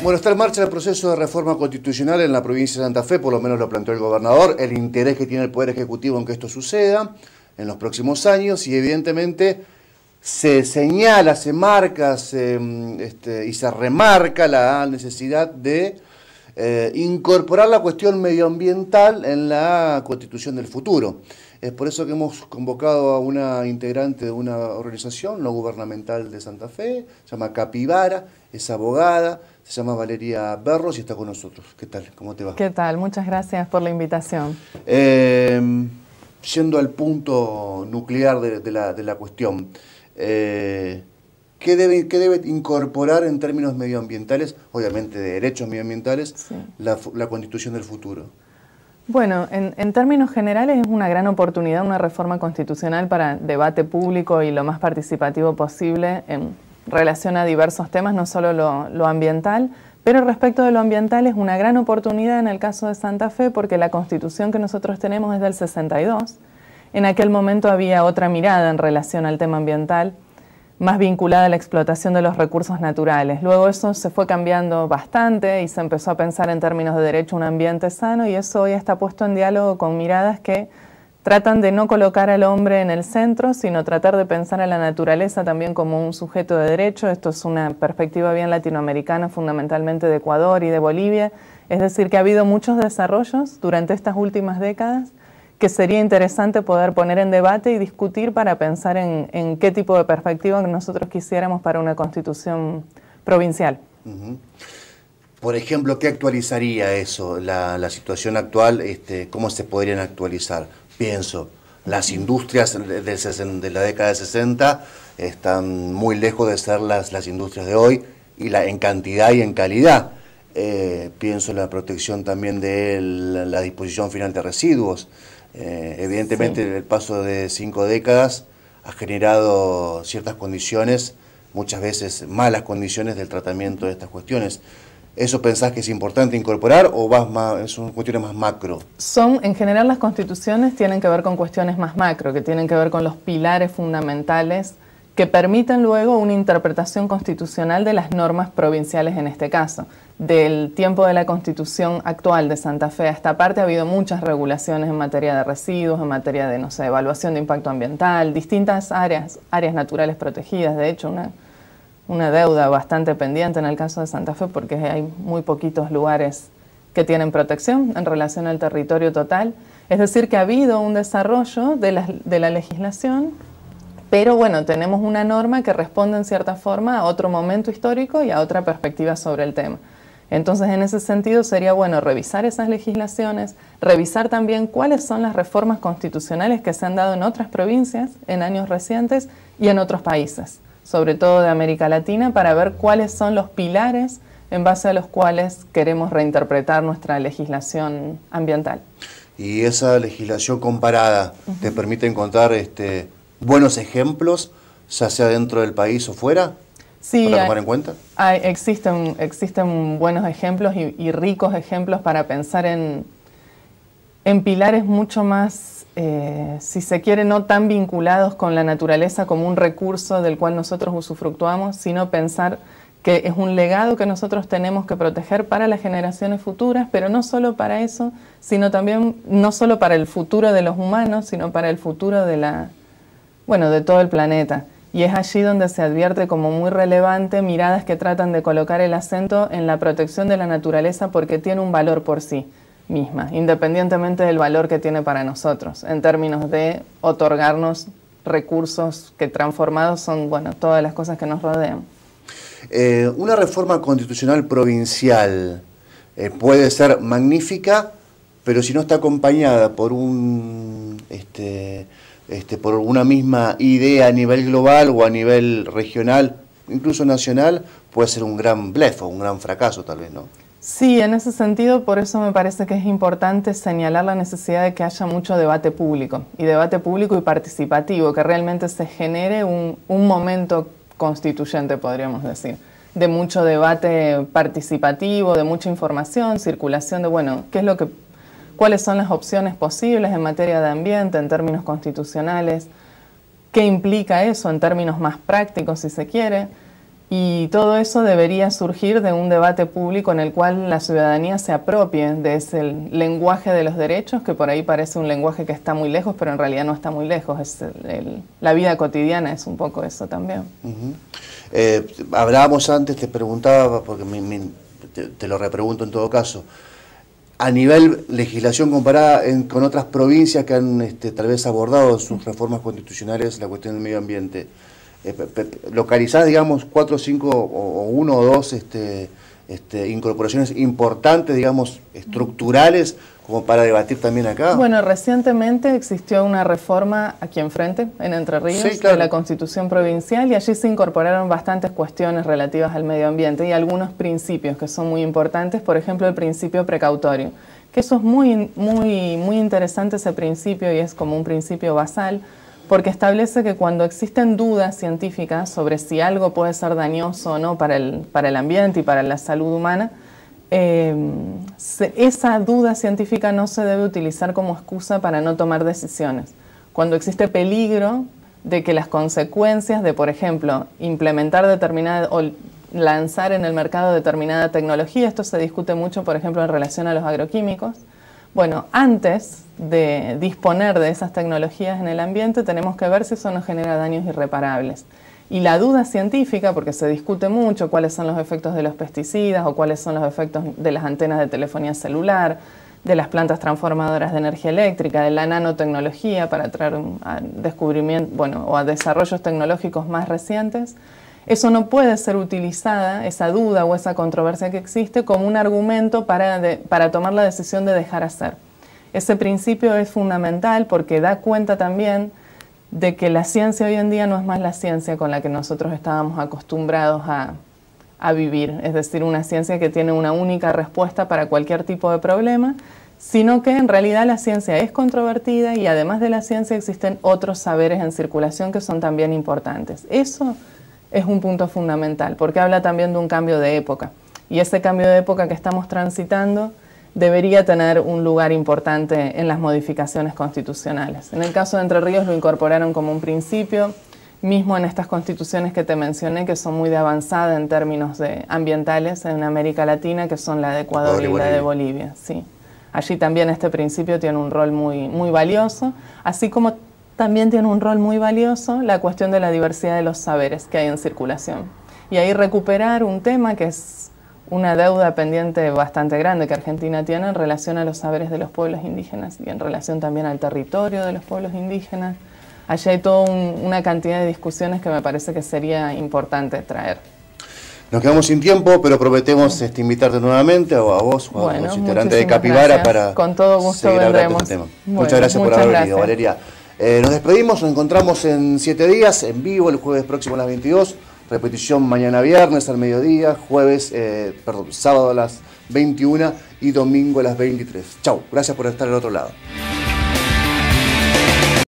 Bueno, está en marcha el proceso de reforma constitucional en la provincia de Santa Fe, por lo menos lo planteó el gobernador, el interés que tiene el Poder Ejecutivo en que esto suceda en los próximos años y evidentemente se señala, se marca y se remarca la necesidad de incorporar la cuestión medioambiental en la Constitución del futuro. Es por eso que hemos convocado a una integrante de una organización no gubernamental de Santa Fe, se llama Capibara, es abogada, se llama Valeria Berros y está con nosotros. ¿Qué tal? ¿Cómo te va? ¿Qué tal? Muchas gracias por la invitación. Yendo al punto nuclear de la cuestión, ¿qué debe incorporar en términos medioambientales, obviamente de derechos medioambientales, sí, la Constitución del futuro? Bueno, en términos generales es una gran oportunidad una reforma constitucional para debate público y lo más participativo posible en relación a diversos temas, no solo lo ambiental, pero respecto de lo ambiental es una gran oportunidad en el caso de Santa Fe porque la Constitución que nosotros tenemos es del 62. En aquel momento había otra mirada en relación al tema ambiental, más vinculada a la explotación de los recursos naturales. Luego eso se fue cambiando bastante y se empezó a pensar en términos de derecho a un ambiente sano y eso hoy está puesto en diálogo con miradas que tratan de no colocar al hombre en el centro, sino tratar de pensar a la naturaleza también como un sujeto de derecho. Esto es una perspectiva bien latinoamericana, fundamentalmente de Ecuador y de Bolivia. Es decir, que ha habido muchos desarrollos durante estas últimas décadas que sería interesante poder poner en debate y discutir para pensar en qué tipo de perspectiva nosotros quisiéramos para una constitución provincial. Por ejemplo, ¿qué actualizaría eso? La situación actual, ¿cómo se podrían actualizar? Pienso, las industrias de la década de 60 están muy lejos de ser las industrias de hoy, y en cantidad y en calidad. Pienso en la protección también de la disposición final de residuos. Evidentemente, sí, el paso de 5 décadas ha generado ciertas condiciones, muchas veces malas condiciones del tratamiento de estas cuestiones. ¿Eso pensás que es importante incorporar o son cuestiones más macro? En general las constituciones tienen que ver con cuestiones más macro, que tienen que ver con los pilares fundamentales que permiten luego una interpretación constitucional de las normas provinciales en este caso. Del tiempo de la Constitución actual de Santa Fe a esta parte ha habido muchas regulaciones en materia de residuos, en materia de, no sé, evaluación de impacto ambiental, distintas áreas naturales protegidas, de hecho una deuda bastante pendiente en el caso de Santa Fe porque hay muy poquitos lugares que tienen protección en relación al territorio total. Es decir, que ha habido un desarrollo de la legislación, pero bueno, tenemos una norma que responde en cierta forma a otro momento histórico y a otra perspectiva sobre el tema. Entonces, en ese sentido, sería bueno revisar esas legislaciones, revisar también cuáles son las reformas constitucionales que se han dado en otras provincias en años recientes y en otros países, sobre todo de América Latina, para ver cuáles son los pilares en base a los cuales queremos reinterpretar nuestra legislación ambiental. ¿Y esa legislación comparada te permite encontrar buenos ejemplos, ya sea dentro del país o fuera? Sí, ¿para tomar en cuenta? Existen buenos ejemplos y ricos ejemplos para pensar en pilares mucho más, si se quiere, no tan vinculados con la naturaleza como un recurso del cual nosotros usufructuamos, sino pensar que es un legado que nosotros tenemos que proteger para las generaciones futuras, pero no solo para eso, sino también, no solo para el futuro de los humanos, sino para el futuro de todo el planeta. Y es allí donde se advierte como muy relevante miradas que tratan de colocar el acento en la protección de la naturaleza porque tiene un valor por sí misma, independientemente del valor que tiene para nosotros, en términos de otorgarnos recursos que transformados son, todas las cosas que nos rodean. Una reforma constitucional provincial puede ser magnífica, pero si no está acompañada por por una misma idea a nivel global o a nivel regional, incluso nacional, puede ser un gran blef o un gran fracaso tal vez, ¿no? Sí, en ese sentido, por eso me parece que es importante señalar la necesidad de que haya mucho debate público y participativo, que realmente se genere un momento constituyente, podríamos decir, de mucho debate participativo, de mucha información, circulación de, cuáles son las opciones posibles en materia de ambiente, en términos constitucionales, qué implica eso en términos más prácticos, si se quiere, Y todo eso debería surgir de un debate público en el cual la ciudadanía se apropie de ese lenguaje de los derechos, que por ahí parece un lenguaje que está muy lejos, pero en realidad no está muy lejos. La vida cotidiana es un poco eso también. Hablábamos antes, te preguntaba, porque te lo repregunto en todo caso, a nivel legislación comparada con otras provincias que han tal vez abordado sus reformas constitucionales la cuestión del medio ambiente, localizás, digamos, 4 o 5 o 1 o 2 incorporaciones importantes, digamos, estructurales, como para debatir también acá. Bueno, recientemente existió una reforma aquí enfrente, en Entre Ríos, sí, claro, de la Constitución Provincial, y allí se incorporaron bastantes cuestiones relativas al medio ambiente y algunos principios que son muy importantes, por ejemplo, el principio precautorio, que eso es muy interesante, ese principio, y es como un principio basal, porque establece que cuando existen dudas científicas sobre si algo puede ser dañoso o no para el ambiente y para la salud humana, esa duda científica no se debe utilizar como excusa para no tomar decisiones. Cuando existe peligro de que las consecuencias de, por ejemplo, implementar determinada o lanzar en el mercado determinada tecnología, esto se discute mucho, por ejemplo, en relación a los agroquímicos. Bueno, antes de disponer de esas tecnologías en el ambiente, tenemos que ver si eso nos genera daños irreparables. Y la duda científica, porque se discute mucho cuáles son los efectos de los pesticidas o cuáles son los efectos de las antenas de telefonía celular, de las plantas transformadoras de energía eléctrica, de la nanotecnología para traer a descubrimiento, bueno, o a desarrollos tecnológicos más recientes, eso no puede ser utilizada, esa duda o esa controversia que existe, como un argumento para tomar la decisión de dejar hacer. Ese principio es fundamental porque da cuenta también de que la ciencia hoy en día no es más la ciencia con la que nosotros estábamos acostumbrados a vivir, es decir, una ciencia que tiene una única respuesta para cualquier tipo de problema, sino que en realidad la ciencia es controvertida y además de la ciencia existen otros saberes en circulación que son también importantes. Eso es un punto fundamental, porque habla también de un cambio de época. Y ese cambio de época que estamos transitando debería tener un lugar importante en las modificaciones constitucionales. En el caso de Entre Ríos lo incorporaron como un principio, mismo en estas constituciones que te mencioné, que son muy de avanzada en términos ambientales en América Latina, que son la de Ecuador y la de Bolivia. Sí. Allí también este principio tiene un rol muy valioso, así como también tiene un rol muy valioso la cuestión de la diversidad de los saberes que hay en circulación. Y ahí recuperar un tema que es una deuda pendiente bastante grande que Argentina tiene en relación a los saberes de los pueblos indígenas y en relación también al territorio de los pueblos indígenas. Allí hay toda una cantidad de discusiones que me parece que sería importante traer. Nos quedamos sin tiempo, pero prometemos invitarte nuevamente, o a vos, o a los integrantes de Capibara, gracias. Para con todo gusto seguir vendremos. Este tema. Bueno, muchas gracias por haber venido, Valeria. Nos despedimos, nos encontramos en 7 días, en vivo, el jueves próximo a las 22, repetición mañana viernes al mediodía, sábado a las 21 y domingo a las 23. Chau, gracias por estar al otro lado.